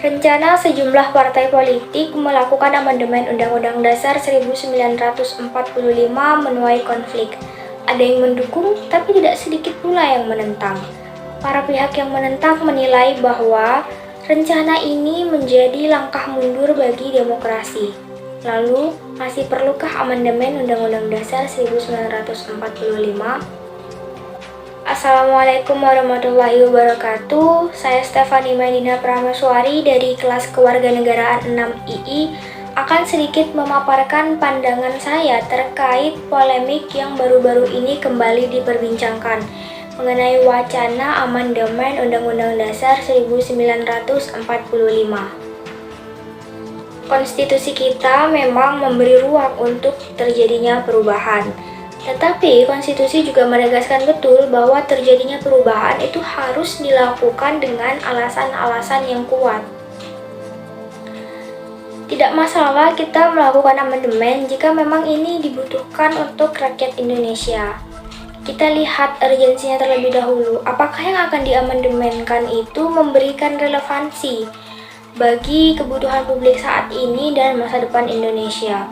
Rencana sejumlah partai politik melakukan amandemen Undang-Undang Dasar 1945 menuai konflik. Ada yang mendukung, tapi tidak sedikit pula yang menentang. Para pihak yang menentang menilai bahwa rencana ini menjadi langkah mundur bagi demokrasi. Lalu, masih perlukah amandemen Undang-Undang Dasar 1945? Assalamualaikum warahmatullahi wabarakatuh. Saya Stefani Madina Prameswari dari kelas Kewarganegaraan 6 II akan sedikit memaparkan pandangan saya terkait polemik yang baru-baru ini kembali diperbincangkan mengenai wacana amandemen Undang-Undang Dasar 1945. Konstitusi kita memang memberi ruang untuk terjadinya perubahan. Tetapi konstitusi juga menegaskan betul bahwa terjadinya perubahan itu harus dilakukan dengan alasan-alasan yang kuat. Tidak masalah kita melakukan amandemen jika memang ini dibutuhkan untuk rakyat Indonesia. Kita lihat urgensinya terlebih dahulu. Apakah yang akan diamandemenkan itu memberikan relevansi bagi kebutuhan publik saat ini dan masa depan Indonesia?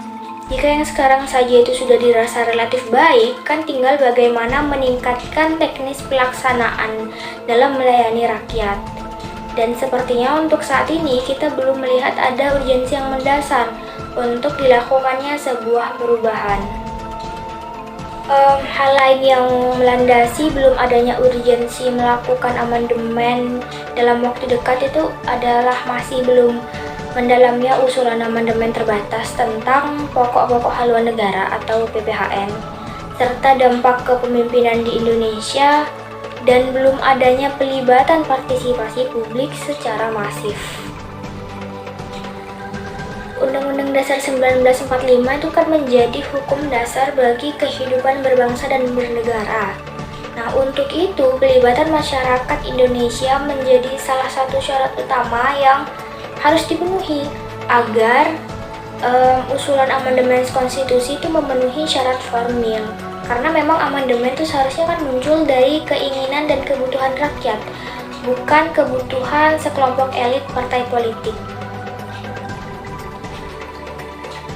Jika yang sekarang saja itu sudah dirasa relatif baik, kan tinggal bagaimana meningkatkan teknis pelaksanaan dalam melayani rakyat. Dan sepertinya untuk saat ini kita belum melihat ada urgensi yang mendasar untuk dilakukannya sebuah perubahan. Hal lain yang melandasi belum adanya urgensi melakukan amandemen dalam waktu dekat itu adalah masih belum mendalamnya usulan amandemen terbatas tentang pokok-pokok haluan negara atau PPHN, serta dampak kepemimpinan di Indonesia, dan belum adanya pelibatan partisipasi publik secara masif. Undang-Undang Dasar 1945 itu kan menjadi hukum dasar bagi kehidupan berbangsa dan bernegara. Nah, untuk itu pelibatan masyarakat Indonesia menjadi salah satu syarat utama yang harus dipenuhi agar usulan amandemen konstitusi itu memenuhi syarat formil. Karena memang amandemen itu seharusnya kan muncul dari keinginan dan kebutuhan rakyat, bukan kebutuhan sekelompok elit partai politik.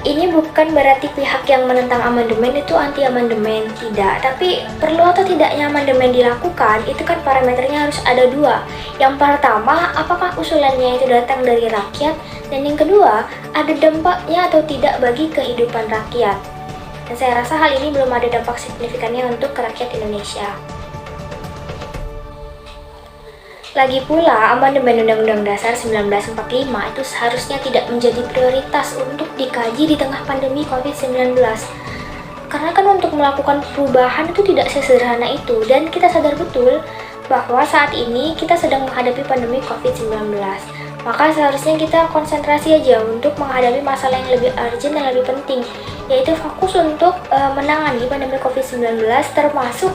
Ini bukan berarti pihak yang menentang amandemen itu anti amandemen, tidak. Tapi perlu atau tidaknya amandemen dilakukan, itu kan parameternya harus ada dua. Yang pertama, apakah usulannya itu datang dari rakyat? Dan yang kedua, ada dampaknya atau tidak bagi kehidupan rakyat. Dan saya rasa hal ini belum ada dampak signifikannya untuk rakyat Indonesia. Lagi pula, amandemen Undang-Undang Dasar 1945 itu seharusnya tidak menjadi prioritas untuk dikaji di tengah pandemi COVID-19. Karena kan untuk melakukan perubahan itu tidak sesederhana itu, dan kita sadar betul bahwa saat ini kita sedang menghadapi pandemi COVID-19. Maka seharusnya kita konsentrasi aja untuk menghadapi masalah yang lebih urgent dan lebih penting, yaitu fokus untuk menangani pandemi COVID-19, termasuk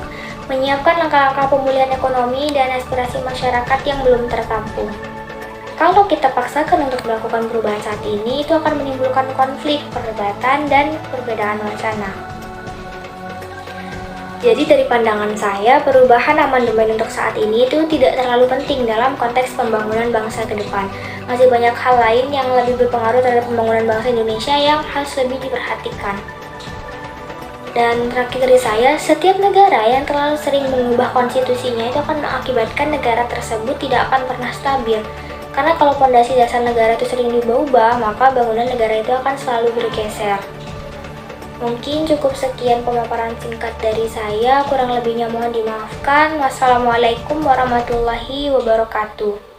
menyiapkan langkah-langkah pemulihan ekonomi dan aspirasi masyarakat yang belum tertampung. Kalau kita paksakan untuk melakukan perubahan saat ini, itu akan menimbulkan konflik, perdebatan, dan perbedaan wacana. Jadi dari pandangan saya, perubahan amandemen untuk saat ini itu tidak terlalu penting dalam konteks pembangunan bangsa ke depan. Masih banyak hal lain yang lebih berpengaruh terhadap pembangunan bangsa Indonesia yang harus lebih diperhatikan. Dan terakhir dari saya, setiap negara yang terlalu sering mengubah konstitusinya itu akan mengakibatkan negara tersebut tidak akan pernah stabil. Karena kalau fondasi dasar negara itu sering diubah, maka bangunan negara itu akan selalu bergeser. Mungkin cukup sekian pemaparan singkat dari saya, kurang lebihnya mohon dimaafkan. Wassalamualaikum warahmatullahi wabarakatuh.